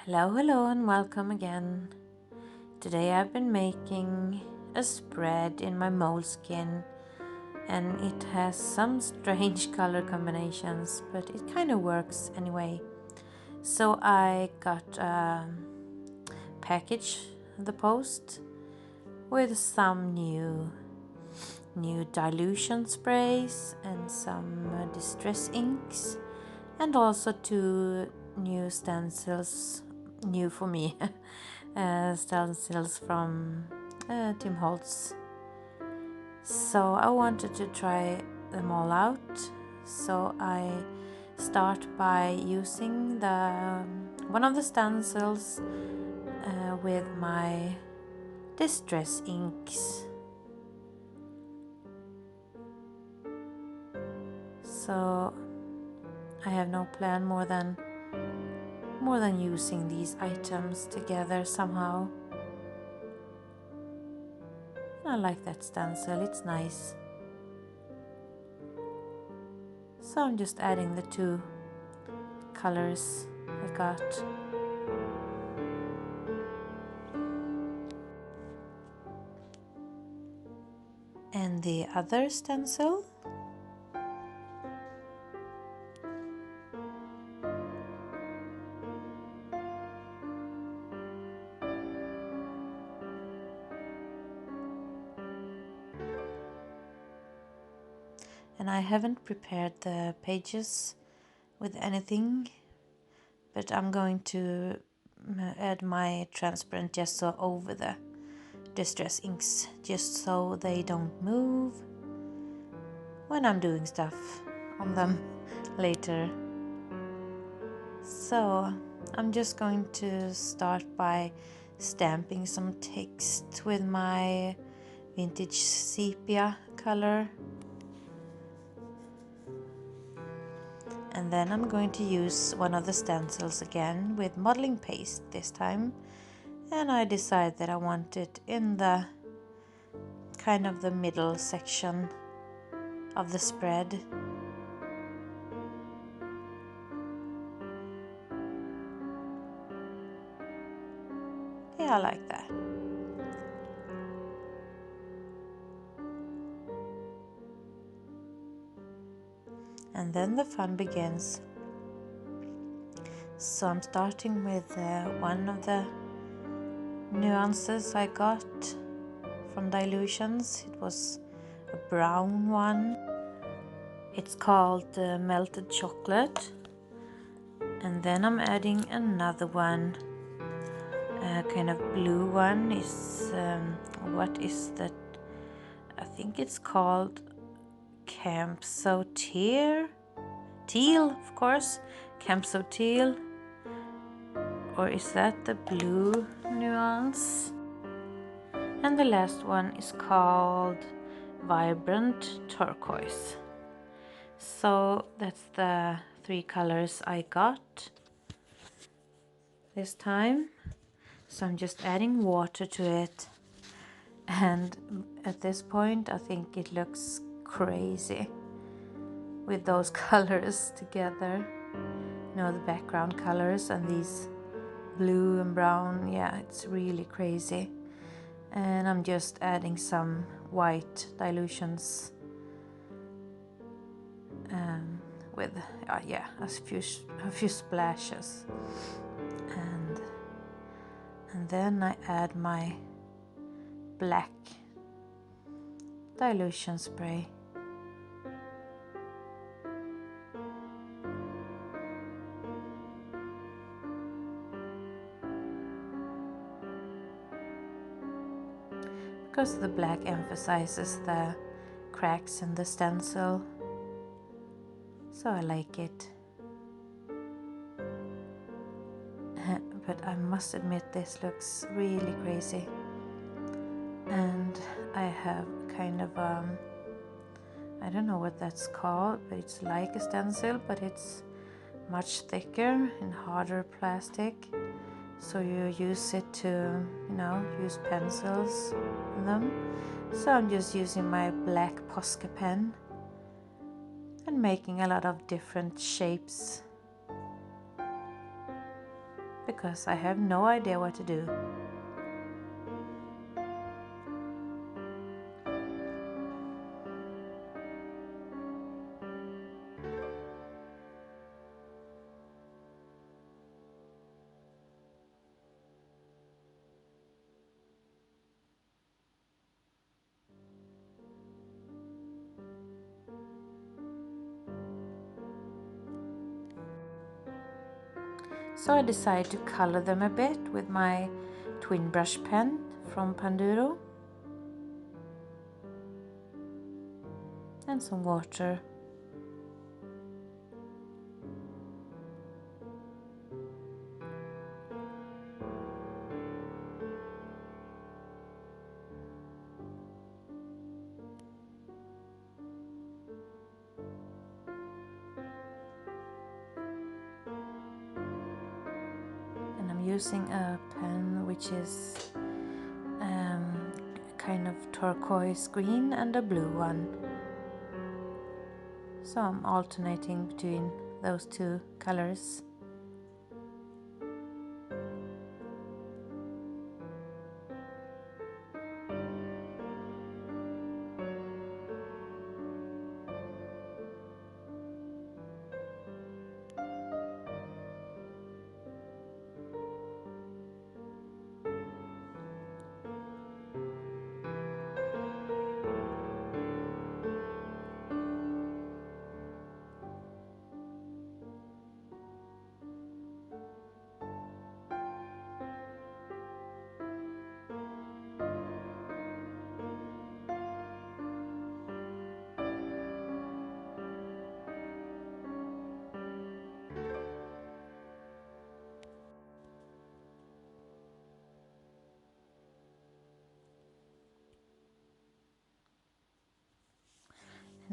Hello and welcome again. Today I've been making a spread in my moleskin and it has some strange color combinations, but it kind of works anyway. So I got a package at the post with some new dilution sprays and some distress inks and also two new stencils, new for me, stencils from Tim Holtz. So I wanted to try them all out. So I start by using the one of the stencils with my distress inks. So I have no plan more than using these items together somehow. I like that stencil, it's nice. So I'm just adding the two colors I got. And the other stencil. And I haven't prepared the pages with anything, but I'm going to add my transparent gesso over the distress inks just so they don't move when I'm doing stuff on them later. So I'm just going to start by stamping some text with my vintage sepia color. And then I'm going to use one of the stencils again with modeling paste this time. And I decided that I want it in the kind of the middle section of the spread. Yeah, I like that. And then the fun begins. So I'm starting with one of the nuances I got from Dylusions. It was a brown one. It's called melted chocolate. And then I'm adding another one, kind of blue one. Is what is that? I think it's called Camp So Teal, of course. Camp So Teal. Or is that the blue nuance? And the last one is called Vibrant Turquoise. So that's the three colors I got this time. So I'm just adding water to it. And at this point I think it looks crazy with those colors together. You know, the background colors and these blue and brown. Yeah, it's really crazy. And I'm just adding some white dilutions with a few splashes, and then I add my black dilution spray. Because the black emphasizes the cracks in the stencil, so I like it. But I must admit this looks really crazy. And I have kind of I don't know what that's called, but it's like a stencil, but it's much thicker and harder plastic. So you use it to, use pencils in them. So I'm just using my black Posca pen and making a lot of different shapes, because I have no idea what to do. So I decided to color them a bit with my twin brush pen from Panduro and some water. And I'm using a pen which is kind of turquoise green and a blue one. So I'm alternating between those two colors.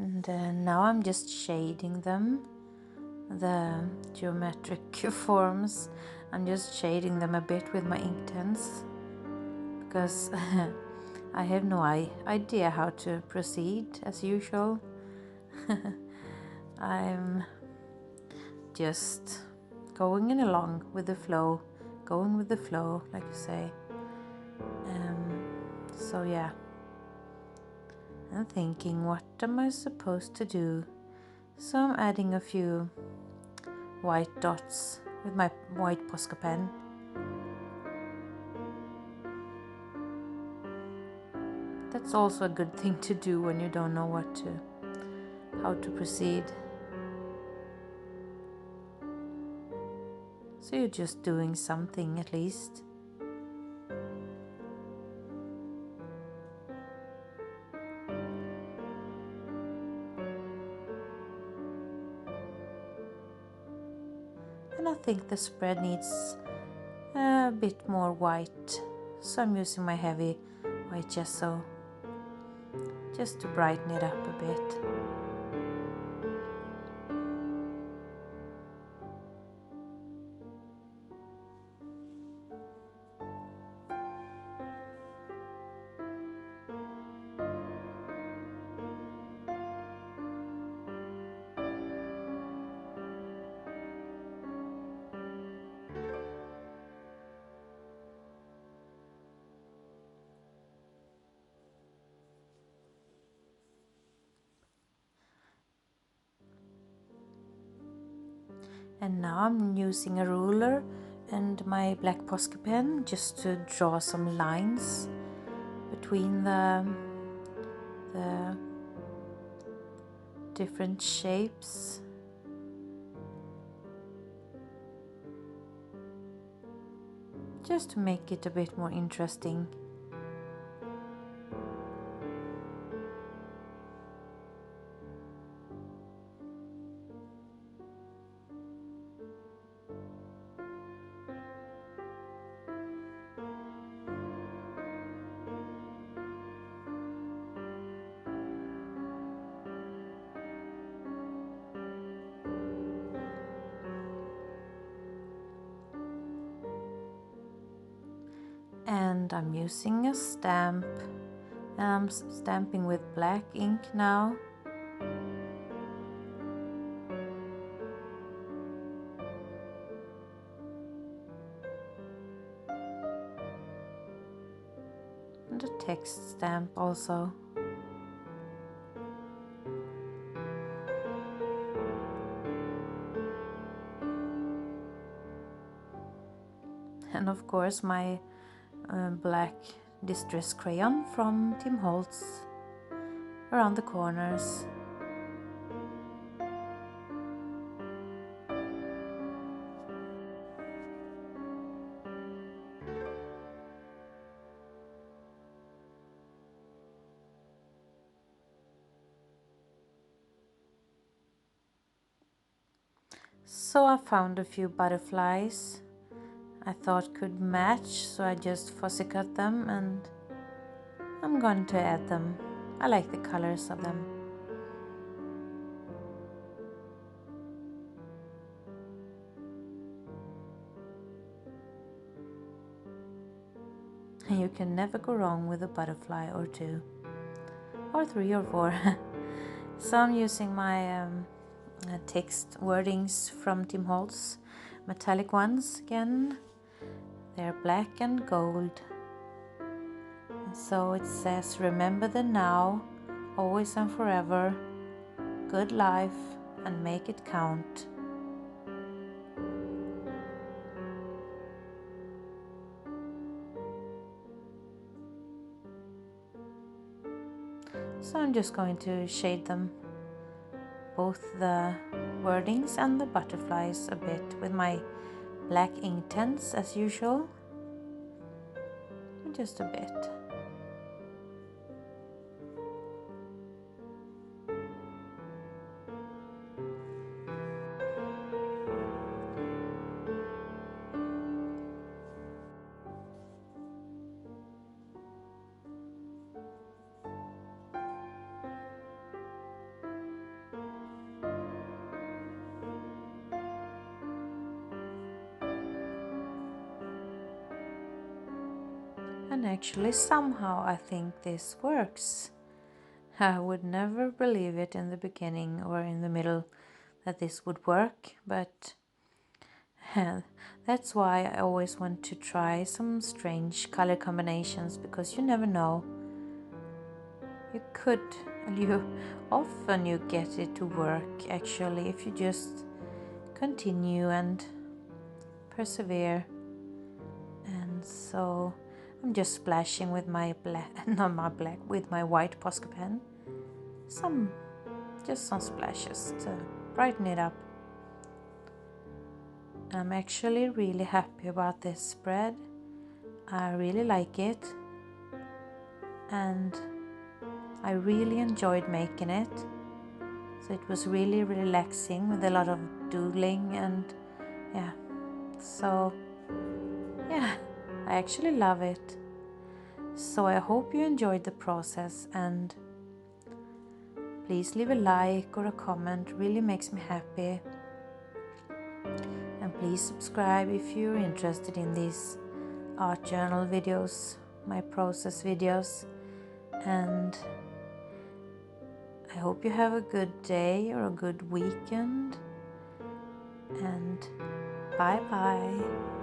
And now I'm just shading them, the geometric forms. I'm just shading them a bit with my Inktense because I have no idea how to proceed as usual. I'm just going along with the flow, going with the flow, like you say. So yeah, I'm thinking, what am I supposed to do? So I'm adding a few white dots with my white Posca pen. That's also a good thing to do when you don't know how to proceed. So you're just doing something at least. And I think the spread needs a bit more white, so I'm using my heavy white gesso just to brighten it up a bit. And now I'm using a ruler and my black Posca pen just to draw some lines between the different shapes. Just to make it a bit more interesting. And I'm using a stamp, and I'm stamping with black ink now. and a text stamp also. And of course my black distress crayon from Tim Holtz around the corners. So I found a few butterflies I thought could match, so I just fussy cut them and I'm going to add them. I like the colors of them. And you can never go wrong with a butterfly or two, or three or four. So I'm using my text wordings from Tim Holtz, metallic ones again. They're black and gold. And so it says, remember the now, always and forever, good life, and make it count. So I'm just going to shade them, both the wordings and the butterflies, a bit with my black Inktense as usual, just a bit. And actually somehow I think this works. I would never believe it in the beginning or in the middle that this would work, but that's why I always want to try some strange color combinations, because you never know. You could, and you get it to work actually if you just continue and persevere. And so I'm just splashing with my with my white Posca pen. Just some splashes to brighten it up. I'm actually really happy about this spread. I really like it, and I really enjoyed making it. So it was really relaxing with a lot of doodling, and yeah, so yeah, I actually love it. So I hope you enjoyed the process, and please leave a like or a comment, really makes me happy. And please subscribe if you're interested in these art journal videos, my process videos. And I hope you have a good day or a good weekend. And bye bye.